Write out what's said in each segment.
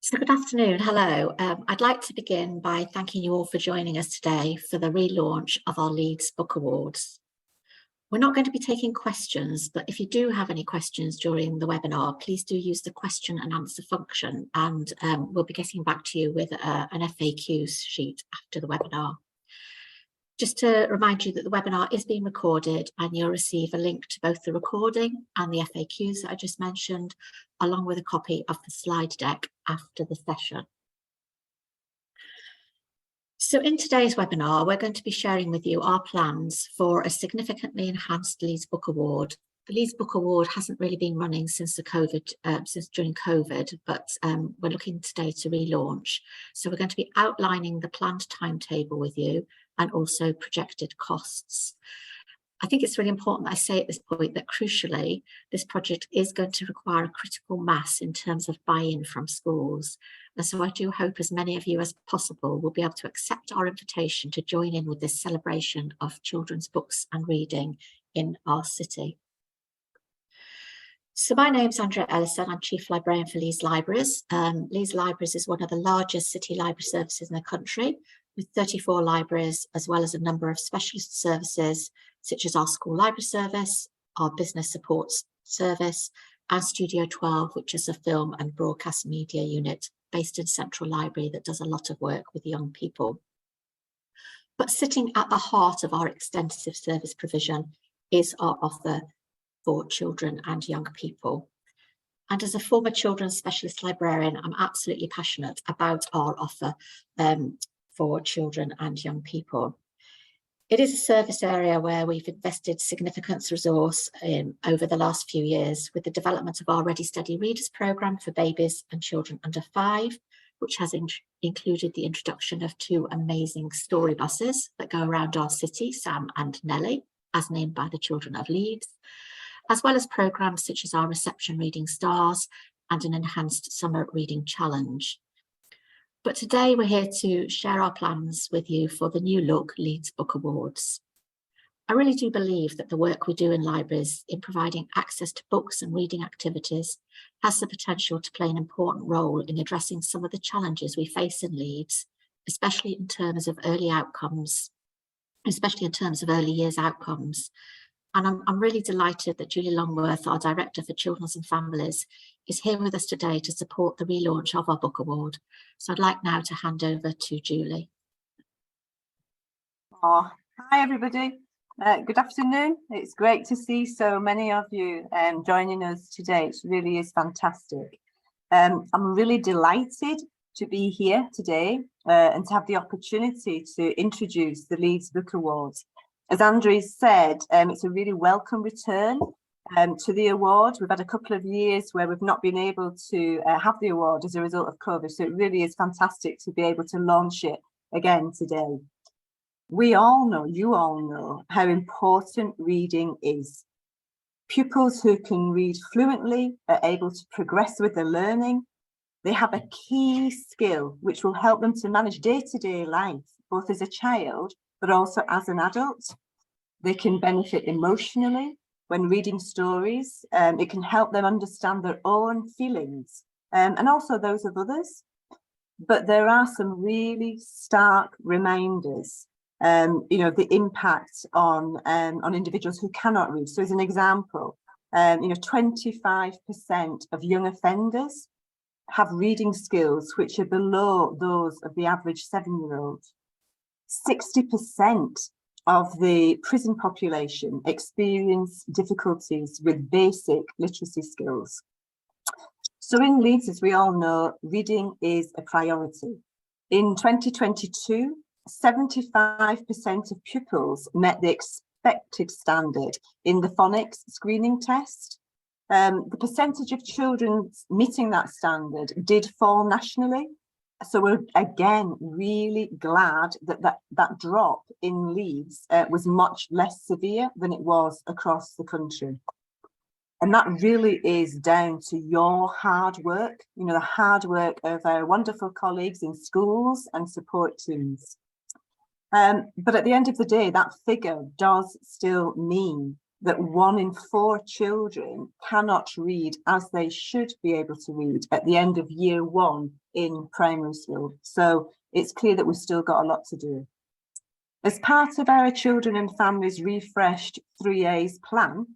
So good afternoon, hello. I'd like to begin by thanking you all for joining us today for the relaunch of our Leeds Book Awards. We're not going to be taking questions, but if you do have any questions during the webinar, please do use the question and answer function, and we'll be getting back to you with an FAQ sheet after the webinar. Just to remind you that the webinar is being recorded and you'll receive a link to both the recording and the FAQs that I just mentioned, along with a copy of the slide deck after the session. So in today's webinar, we're going to be sharing with you our plans for a significantly enhanced Leeds Book Award. The Leeds Book Award hasn't really been running since during COVID, but we're looking today to relaunch. So we're going to be outlining the planned timetable with you and also projected costs. I think it's really important that I say at this point that crucially, this project is going to require a critical mass in terms of buy-in from schools. And so I do hope as many of you as possible will be able to accept our invitation to join in with this celebration of children's books and reading in our city. So my name's Andrea Ellison, I'm Chief Librarian for Leeds Libraries. Leeds Libraries is one of the largest city library services in the country, with 34 libraries, as well as a number of specialist services, such as our school library service, our business support service, and Studio 12, which is a film and broadcast media unit based in Central Library that does a lot of work with young people. But sitting at the heart of our extensive service provision is our offer for children and young people. And as a former children's specialist librarian, I'm absolutely passionate about our offer for children and young people. It is a service area where we've invested significant resource over the last few years with the development of our Ready Steady Readers programme for babies and children under 5, which has included the introduction of 2 amazing story buses that go around our city, Sam and Nellie, as named by the children of Leeds, as well as programmes such as our Reception Reading Stars and an enhanced summer reading challenge. But today we're here to share our plans with you for the new look Leeds Book Awards. I really do believe that the work we do in libraries in providing access to books and reading activities has the potential to play an important role in addressing some of the challenges we face in Leeds, especially in terms of early years outcomes. And I'm really delighted that Julie Longworth, our Director for Children's and Families, is here with us today to support the relaunch of our book award. So I'd like now to hand over to Julie. Hi everybody, good afternoon. It's great to see so many of you joining us today. It really is fantastic. I'm really delighted to be here today and to have the opportunity to introduce the Leeds Book Awards. As Andrea said, it's a really welcome return to the award. We've had a couple of years where we've not been able to have the award as a result of COVID, so it really is fantastic to be able to launch it again today. We all know, you all know, how important reading is. Pupils who can read fluently are able to progress with their learning. They have a key skill which will help them to manage day-to-day life, both as a child but also as an adult. They can benefit emotionally when reading stories. It can help them understand their own feelings and also those of others. But there are some really stark reminders, the impact on individuals who cannot read. So as an example, 25% of young offenders have reading skills which are below those of the average 7-year-old. 60% of the prison population experience difficulties with basic literacy skills. So in Leeds, as we all know, reading is a priority. In 2022, 75% of pupils met the expected standard in the phonics screening test. The percentage of children meeting that standard did fall nationally. So we're again really glad that drop in Leeds was much less severe than it was across the country. And that really is down to your hard work, the hard work of our wonderful colleagues in schools and support teams. But at the end of the day, that figure does still mean that 1 in 4 children cannot read as they should be able to read at the end of year 1 in primary school. So it's clear that we've still got a lot to do. As part of our Children and Families refreshed 3A's plan,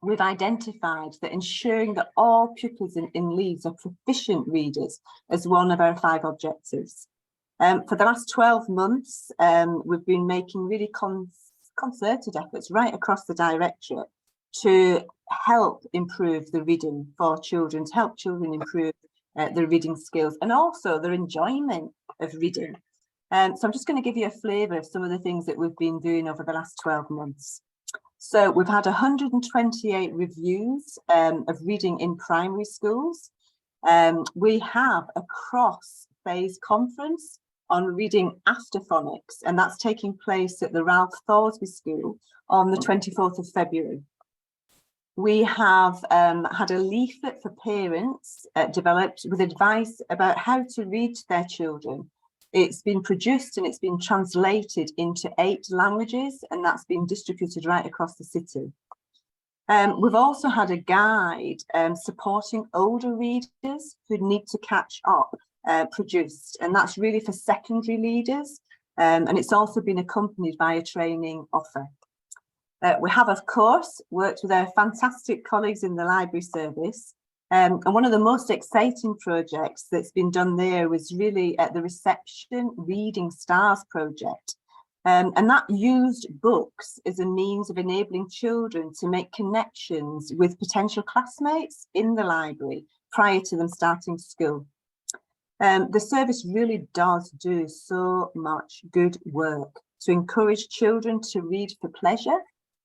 we've identified that ensuring that all pupils in Leeds are proficient readers as one of our 5 objectives. For the last 12 months, we've been making really concerted efforts right across the directorate to help improve the reading for children, to help children improve their reading skills and also their enjoyment of reading. So I'm just going to give you a flavour of some of the things that we've been doing over the last 12 months. So we've had 128 reviews of reading in primary schools. We have a cross-phase conference on reading after phonics, and that's taking place at the Ralph Thoresby School on the 24th of February. We have had a leaflet for parents developed with advice about how to read to their children. It's been produced and it's been translated into 8 languages, and that's been distributed right across the city. We've also had a guide supporting older readers who need to catch up produced, and that's really for secondary leaders, and it's also been accompanied by a training offer. We have, of course, worked with our fantastic colleagues in the library service, and one of the most exciting projects that's been done there was really at the Reception Reading Stars project. And that used books as a means of enabling children to make connections with potential classmates in the library prior to them starting school. The service really does do so much good work to encourage children to read for pleasure,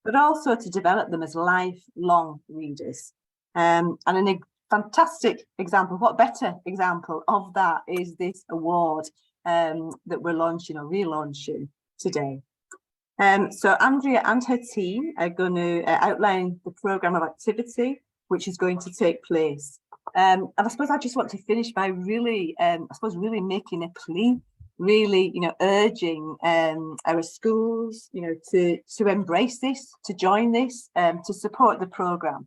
but also to develop them as lifelong readers. And a fantastic example, what better example of that is this award that we're launching or relaunching today. So Andrea and her team are going to outline the programme of activity which is going to take place. And I suppose I just want to finish by really, really making a plea, really, urging our schools, to embrace this, to join this, to support the programme,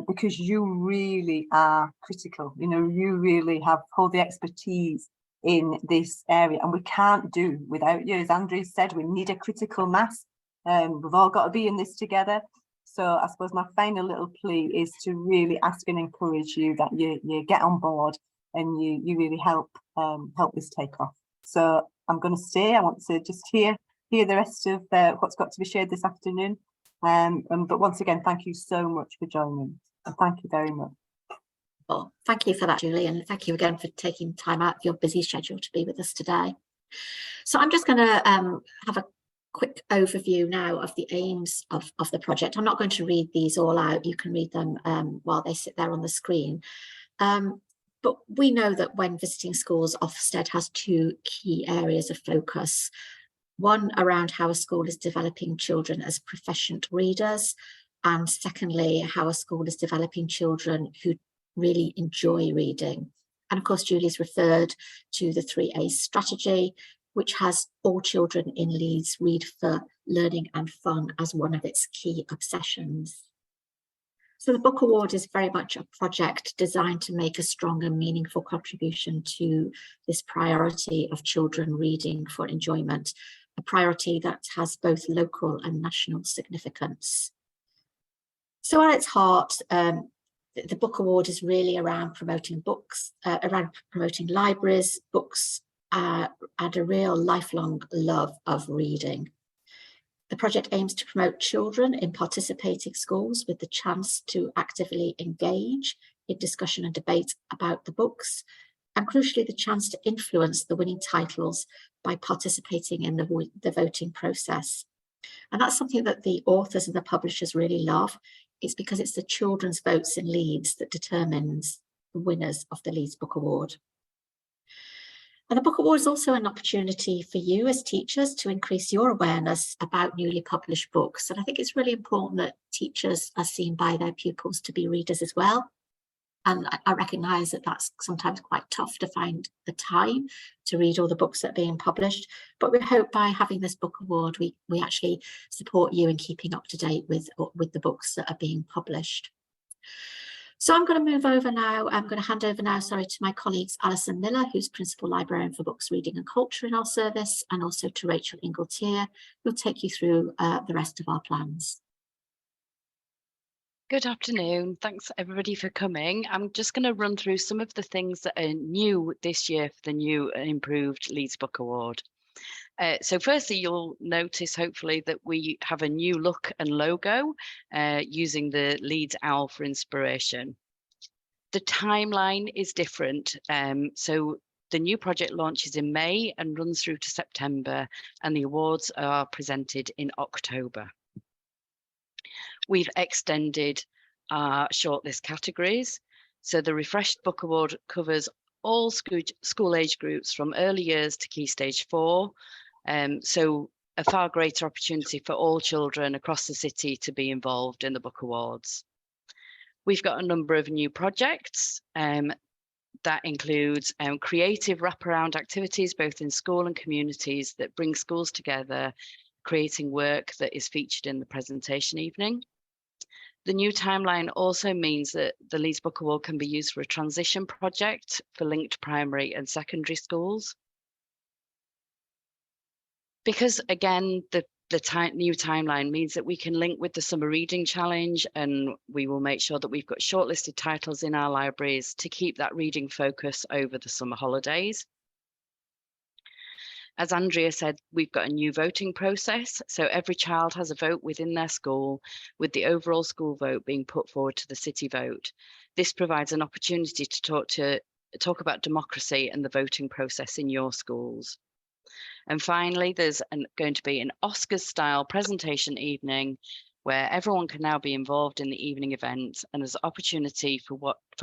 because you really are critical. You really hold the expertise in this area, and we can't do without you. As Andrew said, we need a critical mass. We've all got to be in this together. So I suppose my final little plea is to really ask and encourage you that you get on board and you really help this take off. So I'm going to stay. I want to just hear the rest of what's got to be shared this afternoon. But once again, thank you so much for joining. And thank you very much. Well, thank you for that, Julie, and thank you again for taking time out of your busy schedule to be with us today. So I'm just going to have a quick overview now of the aims of the project. I'm not going to read these all out. You can read them while they sit there on the screen. But we know that when visiting schools, Ofsted has 2 key areas of focus. One around how a school is developing children as proficient readers, and secondly, how a school is developing children who really enjoy reading. And of course, Julie's referred to the 3A strategy, which has all children in Leeds read for learning and fun as one of its key obsessions. So the Book Award is very much a project designed to make a strong and meaningful contribution to this priority of children reading for enjoyment, a priority that has both local and national significance. So at its heart, the Book Award is really around promoting books, around promoting libraries, books, and a real lifelong love of reading. The project aims to promote children in participating schools with the chance to actively engage in discussion and debate about the books, and crucially the chance to influence the winning titles by participating in the voting process. And that's something that the authors and the publishers really love. It's because it's the children's votes in Leeds that determines the winners of the Leeds Book Award. And the Book Award is also an opportunity for you as teachers to increase your awareness about newly published books. And I think it's really important that teachers are seen by their pupils to be readers as well. And I recognise that that's sometimes quite tough to find the time to read all the books that are being published. But we hope by having this book award, we actually support you in keeping up to date with the books that are being published. So I'm going to move over now. I'm going to hand over now, sorry, to my colleagues, Alison Miller, who's Principal Librarian for Books, Reading and Culture in our service, and also to Rachel Ingletier, who'll take you through the rest of our plans. Good afternoon. Thanks everybody for coming. I'm just going to run through some of the things that are new this year for the new and improved Leeds Book Award. So firstly, you'll notice hopefully that we have a new look and logo using the Leeds owl for inspiration. The timeline is different. So the new project launches in May and runs through to September, and the awards are presented in October. We've extended our shortlist categories. So the Refreshed Book Award covers all school age groups from early years to Key Stage 4. So a far greater opportunity for all children across the city to be involved in the Book Awards. We've got a number of new projects that includes creative wraparound activities, both in school and communities, that bring schools together, creating work that is featured in the presentation evening. The new timeline also means that the Leeds Book Award can be used for a transition project for linked primary and secondary schools. Because again, the new timeline means that we can link with the Summer Reading Challenge, and we will make sure that we've got shortlisted titles in our libraries to keep that reading focus over the summer holidays. As Andrea said, we've got a new voting process. So every child has a vote within their school, with the overall school vote being put forward to the city vote. This provides an opportunity to talk about democracy and the voting process in your schools. And finally, there's going to be an Oscars-style presentation evening where everyone can now be involved in the evening event, and there's opportunity for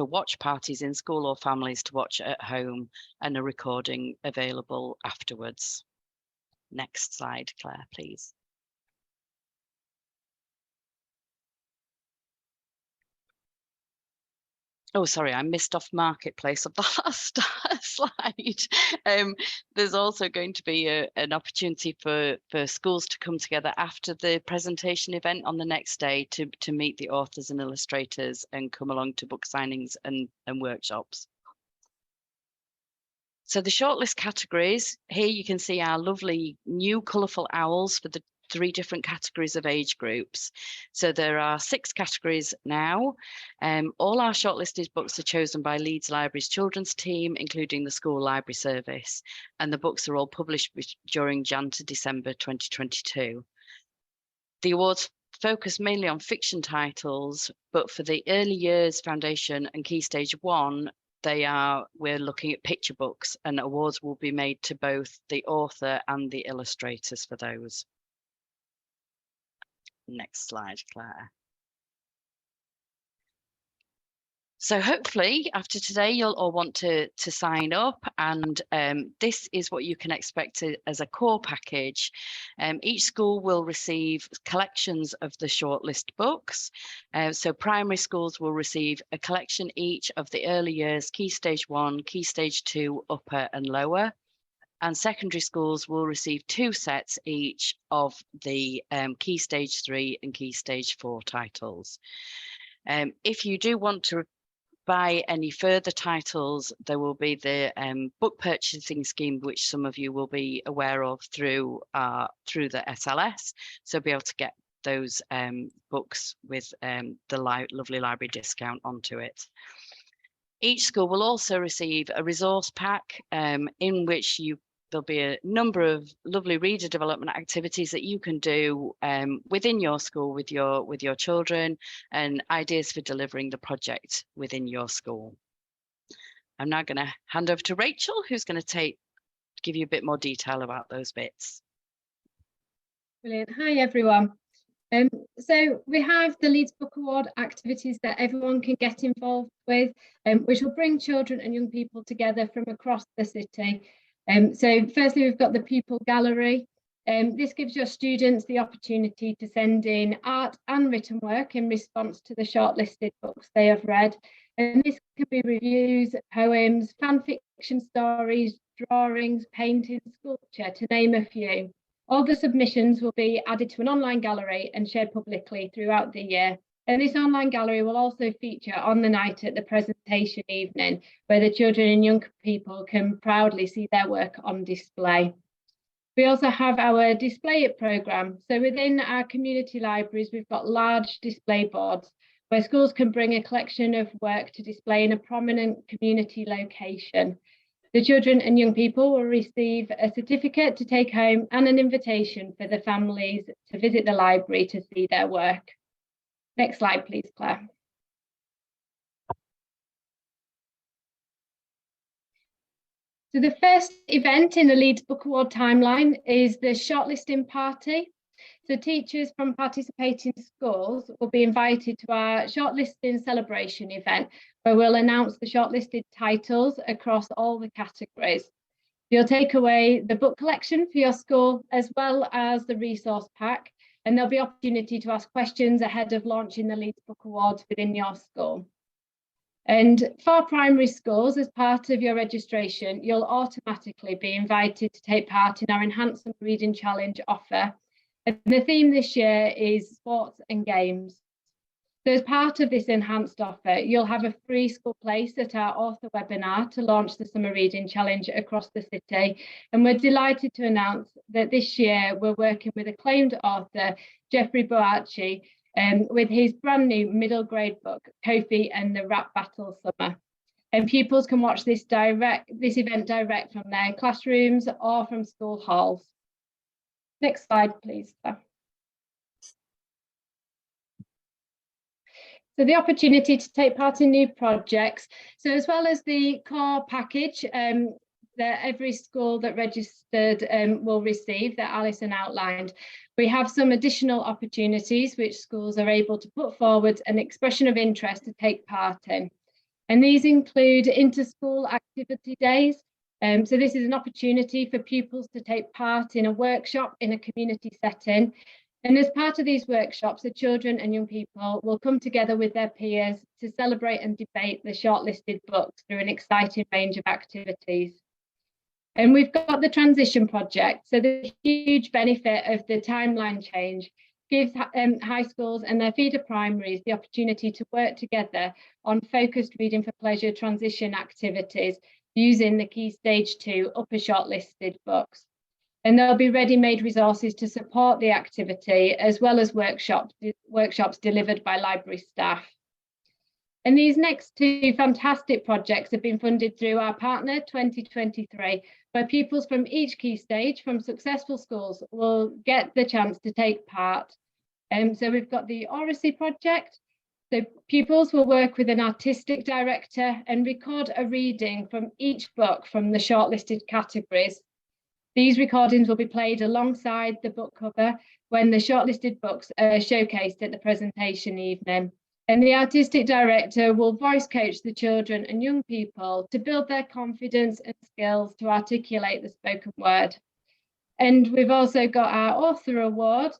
watch parties in school or families to watch at home, and a recording available afterwards. Next slide, Claire, please. Oh, sorry, I missed off Marketplace of the last slide. There's also going to be an opportunity for schools to come together after the presentation event on the next day to meet the authors and illustrators and come along to book signings and workshops. So the shortlist categories, here you can see our lovely new colourful owls for the 3 different categories of age groups. So there are 6 categories now. All our shortlisted books are chosen by Leeds Libraries children's team, including the school library service, and the books are all published during Jan to December 2022. The awards focus mainly on fiction titles, but for the early years foundation and Key Stage 1, we're looking at picture books, and awards will be made to both the author and the illustrators for those. Next slide, Claire. So hopefully after today, you'll all want to sign up, and this is what you can expect as a core package. Each school will receive collections of the shortlist books. So primary schools will receive a collection each of the early years, Key Stage 1, Key Stage 2, upper and lower. And secondary schools will receive 2 sets each of the Key Stage 3 and Key Stage 4 titles. If you do want to buy any further titles, there will be the book purchasing scheme, which some of you will be aware of through the SLS. So be able to get those books with the lovely library discount onto it. Each school will also receive a resource pack in which there'll be a number of lovely reader development activities that you can do within your school with your children, and ideas for delivering the project within your school. I'm now going to hand over to Rachel, who's going to give you a bit more detail about those bits. Brilliant. Hi everyone. So we have the Leeds Book Award activities that everyone can get involved with, which will bring children and young people together from across the city. So firstly, we've got the Pupil Gallery, This gives your students the opportunity to send in art and written work in response to the shortlisted books they have read. And this can be reviews, poems, fan fiction stories, drawings, paintings, sculpture, to name a few. All the submissions will be added to an online gallery and shared publicly throughout the year. And this online gallery will also feature on the night at the presentation evening, where the children and young people can proudly see their work on display. We also have our Display It programme. So within our community libraries, we've got large display boards where schools can bring a collection of work to display in a prominent community location. The children and young people will receive a certificate to take home and an invitation for the families to visit the library to see their work. Next slide, please, Claire. So the first event in the Leeds Book Award timeline is the shortlisting party. So teachers from participating schools will be invited to our shortlisting celebration event, where we'll announce the shortlisted titles across all the categories. You'll take away the book collection for your school, as well as the resource pack, and there'll be opportunity to ask questions ahead of launching the Leeds Book Awards within your school. And for primary schools, as part of your registration, you'll automatically be invited to take part in our Enhanced Summer Reading Challenge offer. And the theme this year is sports and games. So as part of this enhanced offer, you'll have a free school place at our author webinar to launch the Summer Reading Challenge across the city. And we're delighted to announce that this year we're working with acclaimed author Jeffrey Boakye with his brand new middle grade book, Kofi and the Rap Battle Summer. And pupils can watch this event direct from their classrooms or from school halls. Next slide, please. So the opportunity to take part in new projects. So as well as the core package that every school that registered will receive, that Alison outlined, we have some additional opportunities which schools are able to put forward an expression of interest to take part in. And these include inter-school activity days. So this is an opportunity for pupils to take part in a workshop in a community setting. And as part of these workshops, the children and young people will come together with their peers to celebrate and debate the shortlisted books through an exciting range of activities. And we've got the transition project. So the huge benefit of the timeline change gives high schools and their feeder primaries the opportunity to work together on focused reading for pleasure transition activities using the Key Stage 2 upper shortlisted books. And there'll be ready-made resources to support the activity, as well as workshops delivered by library staff. And these next two fantastic projects have been funded through our partner 2023, where pupils from each key stage from successful schools will get the chance to take part. So we've got the Oracy project. So pupils will work with an artistic director and record a reading from each book from the shortlisted categories. These recordings will be played alongside the book cover when the shortlisted books are showcased at the presentation evening. And the artistic director will voice coach the children and young people to build their confidence and skills to articulate the spoken word. And we've also got our author award.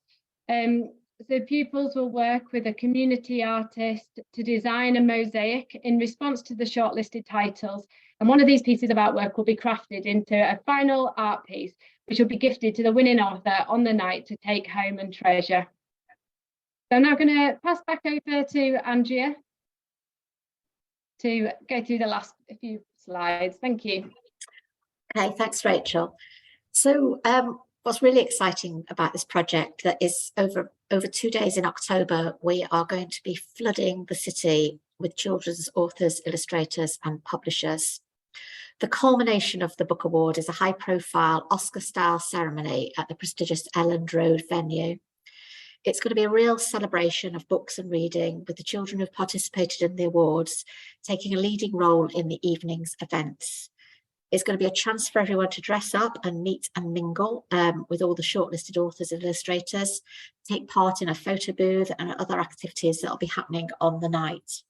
So pupils will work with a community artist to design a mosaic in response to the shortlisted titles. And one of these pieces of artwork will be crafted into a final art piece, which will be gifted to the winning author on the night to take home and treasure. So I'm now going to pass back over to Andrea to go through the last few slides. Thank you. Okay, thanks, Rachel. So what's really exciting about this project that is over 2 days in October, we are going to be flooding the city with children's authors, illustrators and publishers. The culmination of the Book Award is a high-profile Oscar-style ceremony at the prestigious Elland Road venue. It's going to be a real celebration of books and reading, with the children who've participated in the awards taking a leading role in the evening's events. It's going to be a chance for everyone to dress up and meet and mingle with all the shortlisted authors and illustrators, take part in a photo booth and other activities that will be happening on the night.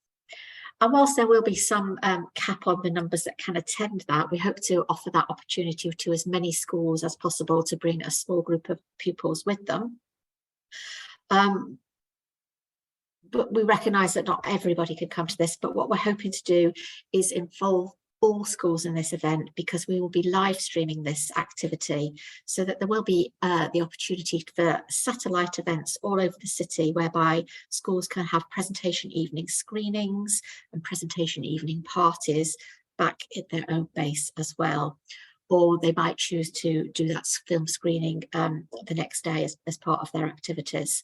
And whilst there will be some cap on the numbers that can attend that, we hope to offer that opportunity to as many schools as possible to bring a small group of pupils with them. But we recognise that not everybody can come to this, but what we're hoping to do is involve all schools in this event, because we will be live streaming this activity, so that there will be the opportunity for satellite events all over the city, whereby schools can have presentation evening screenings and presentation evening parties back at their own base as well. Or they might choose to do that film screening the next day as part of their activities.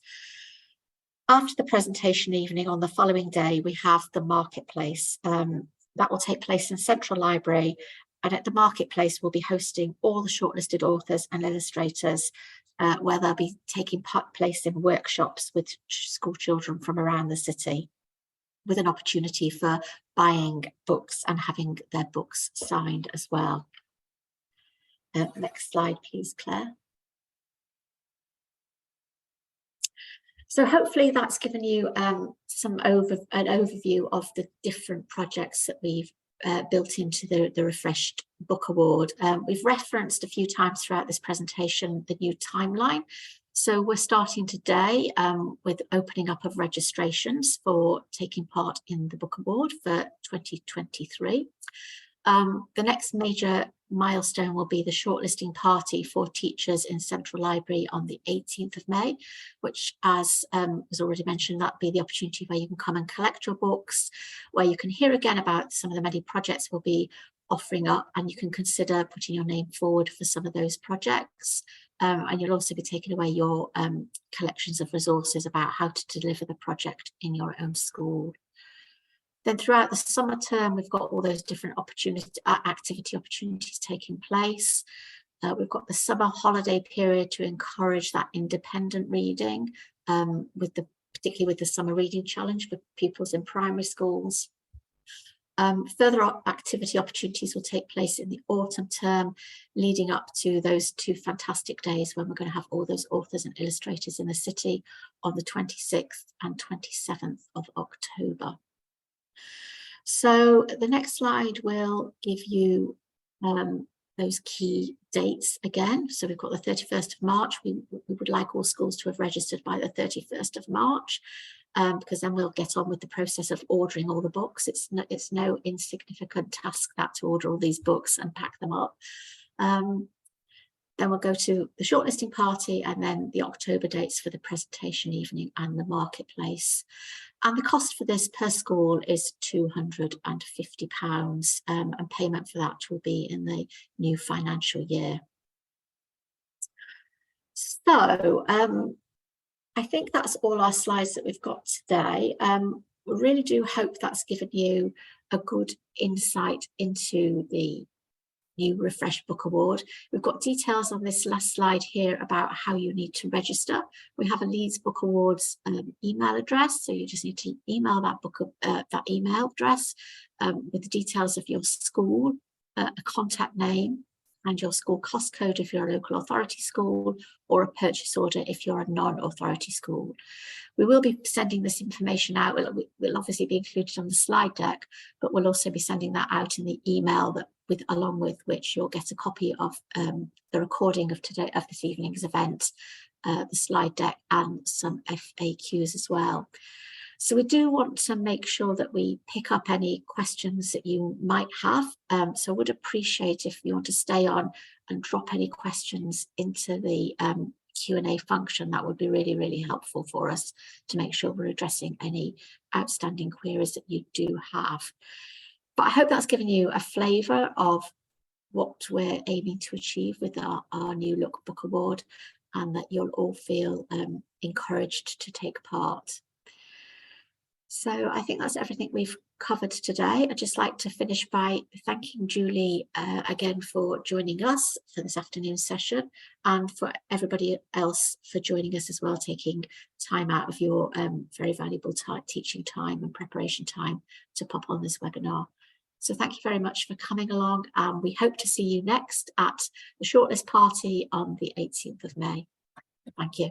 After the presentation evening, on the following day, we have the marketplace. That will take place in Central Library, and at the marketplace we'll be hosting all the shortlisted authors and illustrators, where they'll be taking place in workshops with school children from around the city, with an opportunity for buying books and having their books signed as well. Next slide, please, Claire. So hopefully that's given you an overview of the different projects that we've built into the Refreshed Book Award. We've referenced a few times throughout this presentation the new timeline. So we're starting today with opening up of registrations for taking part in the Book Award for 2023. The next major milestone will be the shortlisting party for teachers in Central Library on the 18th of May, which, as was already mentioned, that'll be the opportunity where you can come and collect your books, where you can hear again about some of the many projects we'll be offering up, and you can consider putting your name forward for some of those projects. And you'll also be taking away your collections of resources about how to deliver the project in your own school. Then throughout the summer term, we've got all those different activity opportunities taking place. We've got the summer holiday period to encourage that independent reading, particularly with the summer reading challenge for pupils in primary schools. Further activity opportunities will take place in the autumn term, leading up to those 2 fantastic days when we're going to have all those authors and illustrators in the city on the 26th and 27th of October. So the next slide will give you those key dates again. So we've got the 31st of March. We would like all schools to have registered by the 31st of March, because then we'll get on with the process of ordering all the books. It's no insignificant task that to order all these books and pack them up. Then we'll go to the shortlisting party, and then the October dates for the presentation evening and the marketplace. And the cost for this per school is £250, and payment for that will be in the new financial year. So I think that's all our slides that we've got today. We really do hope that's given you a good insight into the new Refreshed Book Award. We've got details on this last slide here about how you need to register. We have a Leeds Book Awards email address, so you just need to email that email address with the details of your school, a contact name, and your school cost code if you're a local authority school, or a purchase order if you're a non-authority school. We will be sending this information out. We'll obviously be included on the slide deck, but we'll also be sending that out in the email along with which you'll get a copy of the recording of this evening's event, the slide deck, and some FAQs as well. So we do want to make sure that we pick up any questions that you might have. So I would appreciate if you want to stay on and drop any questions into the Q&A function. That would be really, really helpful for us to make sure we're addressing any outstanding queries that you do have. But I hope that's given you a flavour of what we're aiming to achieve with our new Look Book Award, and that you'll all feel encouraged to take part. So I think that's everything we've covered today. I'd just like to finish by thanking Julie again for joining us for this afternoon session, and for everybody else for joining us as well, taking time out of your very valuable teaching time and preparation time to pop on this webinar. So thank you very much for coming along, and we hope to see you next at the shortlist party on the 18th of May. Thank you.